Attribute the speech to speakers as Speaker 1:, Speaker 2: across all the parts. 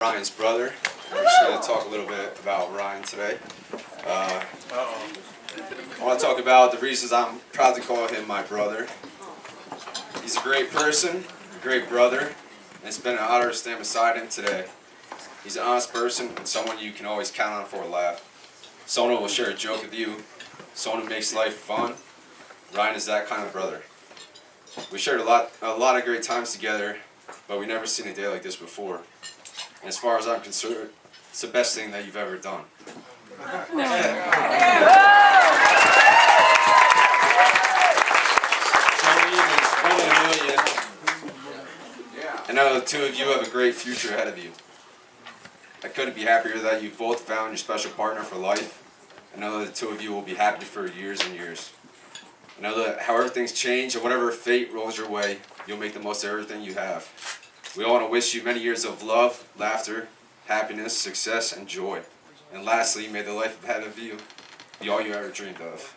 Speaker 1: Ryan's brother. We're just going to talk a little bit about Ryan today. I want to talk about the reasons I'm proud to call him my brother. He's a great person, a great brother, and it's been an honor to stand beside him today. He's an honest person and someone you can always count on for a laugh. Someone who will share a joke with you, someone who makes life fun. Ryan is that kind of brother. We shared a lot of great times together, but we've never seen a day like this before. And as far as I'm concerned, it's the best thing that you've ever done. I know the two of you have a great future ahead of you. I couldn't be happier that you both found your special partner for life. I know that the two of you will be happy for years and years. I know that however things change and whatever fate rolls your way, you'll make the most of everything you have. We all want to wish you many years of love, laughter, happiness, success, and joy. And lastly, may the life ahead of you be all you ever dreamed of.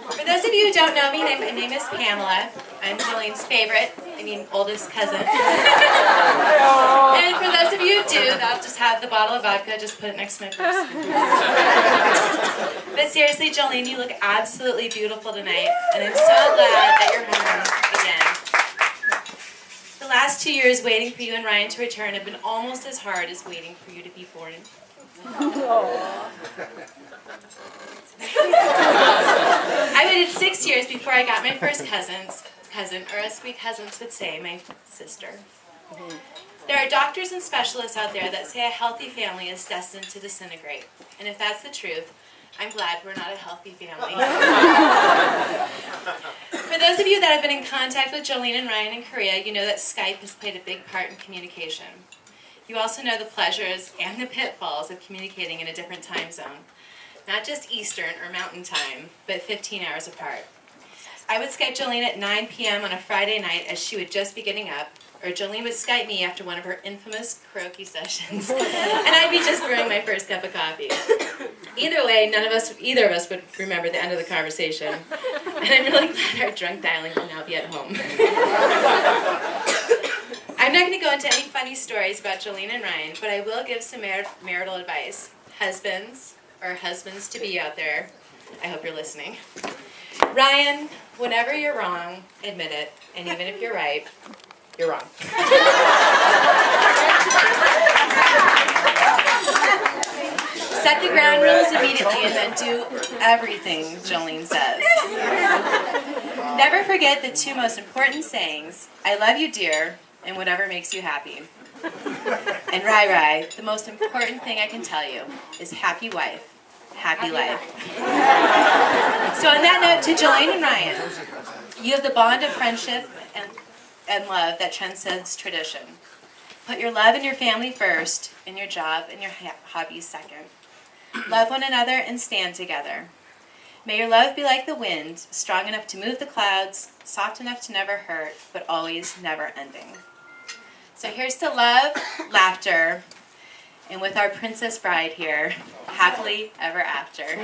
Speaker 2: For those of you who don't know me, my name is Pamela. I'm Jolene's favorite, oldest cousin. And for those of you who do, I'll just have the bottle of vodka, just put it next to my purse. But seriously, Jolene, you look absolutely beautiful tonight, and I'm so glad that you're home again. The last 2 years waiting for you and Ryan to return have been almost as hard as waiting for you to be born. I waited 6 years before I got my first cousin, or as we cousins would say, my sister. There are doctors and specialists out there that say a healthy family is destined to disintegrate. And if that's the truth, I'm glad we're not a healthy family. For those of you that have been in contact with Jolene and Ryan in Korea, you know that Skype has played a big part in communication. You also know the pleasures and the pitfalls of communicating in a different time zone. Not just Eastern or Mountain Time, but 15 hours apart. I would Skype Jolene at 9 p.m. on a Friday night as she would just be getting up, or Jolene would Skype me after one of her infamous karaoke sessions, and I'd be just brewing my first cup of coffee. Either way, either of us would remember the end of the conversation, and I'm really glad our drunk dialing will now be at home. I'm not going to go into any funny stories about Jolene and Ryan, but I will give some marital advice. Husbands, or husbands-to-be out there, I hope you're listening. Ryan, whenever you're wrong, admit it, and even if you're right, you're wrong. Set the ground rules immediately and then do everything Jolene says. Never forget the two most important sayings, I love you, dear, and whatever makes you happy. And Rai, the most important thing I can tell you is happy wife, happy life. So on that note, to Jolene and Ryan, you have the bond of friendship and love that transcends tradition. Put your love and your family first, and your job and your hobbies second. Love one another and stand together. May your love be like the wind, strong enough to move the clouds, soft enough to never hurt, but always never ending. So here's to love, laughter, and with our princess bride here, happily ever after.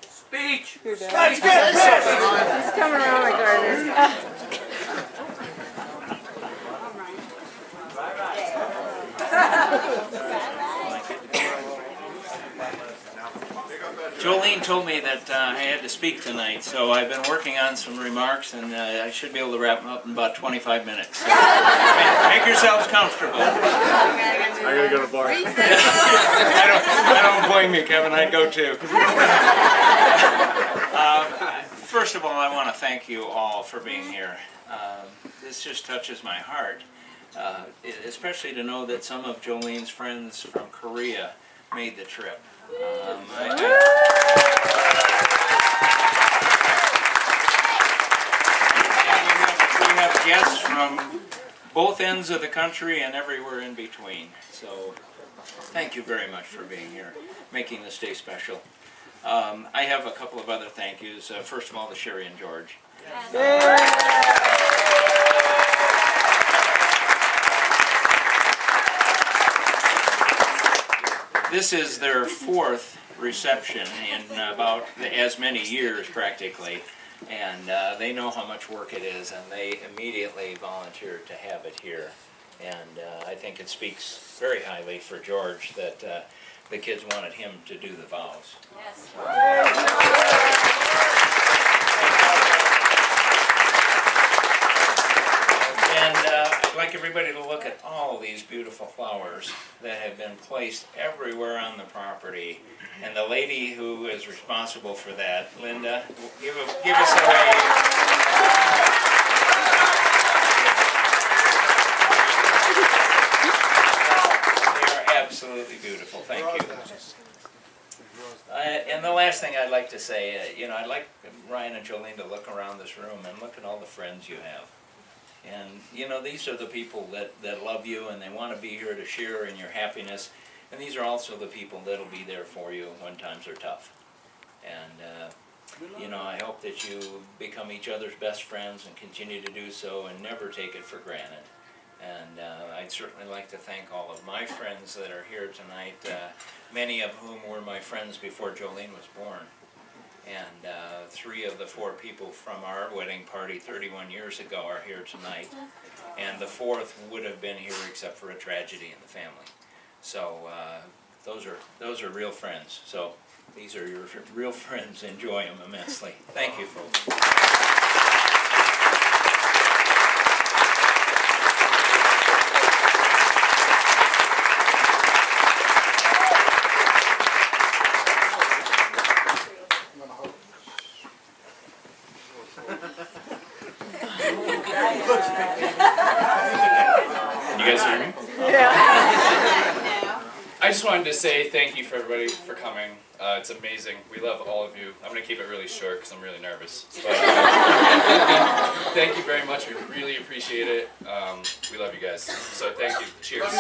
Speaker 3: Speech!
Speaker 4: He's coming around my garden.
Speaker 3: Jolene told me that I had to speak tonight, so I've been working on some remarks, and I should be able to wrap them up in about 25 minutes. So make yourselves comfortable.
Speaker 5: I gotta go to the bar.
Speaker 3: I don't blame you, Kevin. I'd go too. first of all, I want to thank you all for being here. This just touches my heart, especially to know that some of Jolene's friends from Korea made the trip. We have guests from both ends of the country and everywhere in between. So thank you very much for being here, making this day special. I have a couple of other thank yous. First of all, to Sherry and George. This is their 4th reception in about as many years practically, and they know how much work it is, and they immediately volunteered to have it here. And I think it speaks very highly for George that the kids wanted him to do the vows. Yes. And I'd like everybody to look at all these beautiful flowers that have been placed everywhere on the property. And the lady who is responsible for that, Linda, give us a wave. Absolutely beautiful. Thank you. And the last thing I'd like to say, I'd like Ryan and Jolene to look around this room and look at all the friends you have. And, these are the people that love you and they want to be here to share in your happiness. And these are also the people that will be there for you when times are tough. And, I hope that you become each other's best friends and continue to do so and never take it for granted. And I'd certainly like to thank all of my friends that are here tonight, many of whom were my friends before Jolene was born. And 3 of the 4 people from our wedding party 31 years ago are here tonight. And the 4th would have been here except for a tragedy in the family. So those are real friends. So these are your real friends. Enjoy them immensely. Thank you, folks.
Speaker 6: You guys hear me?
Speaker 4: Yeah.
Speaker 6: I just wanted to say thank you for everybody for coming. It's amazing. We love all of you. I'm going to keep it really short because I'm really nervous. But, thank you very much. We really appreciate it. We love you guys. So thank you. Cheers.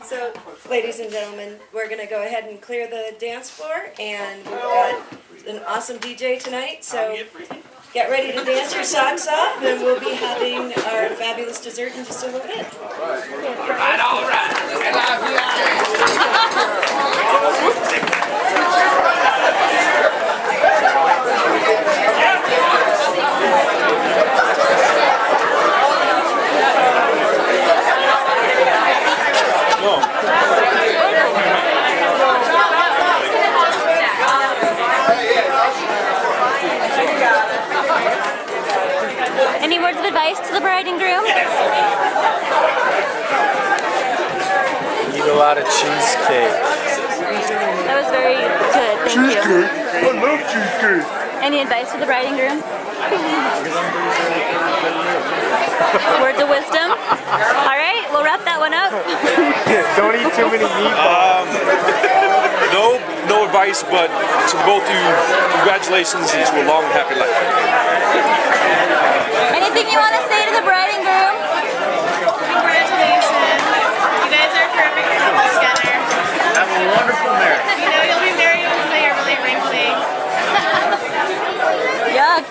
Speaker 7: So, ladies and gentlemen, we're going to go ahead and clear the dance floor, and we've got an awesome DJ tonight, so get ready to dance your socks off, and we'll be having our fabulous dessert in just a little bit.
Speaker 6: All right.
Speaker 8: Any words of advice to the bride and groom?
Speaker 5: Eat a lot of cheesecake.
Speaker 8: That was very good, thank you.
Speaker 5: I love cheesecake.
Speaker 8: Any advice for the bride and groom? Words of wisdom? Alright, we'll wrap that one up.
Speaker 5: Don't eat too many meatballs.
Speaker 9: No advice, but to both of you, congratulations into a long and happy life.
Speaker 8: Anything you want to say to the bride and groom?
Speaker 2: Congratulations. You guys are perfect to couple together.
Speaker 3: Have a wonderful marriage.
Speaker 2: You'll be married until you're really wrinkly.
Speaker 8: Yuck.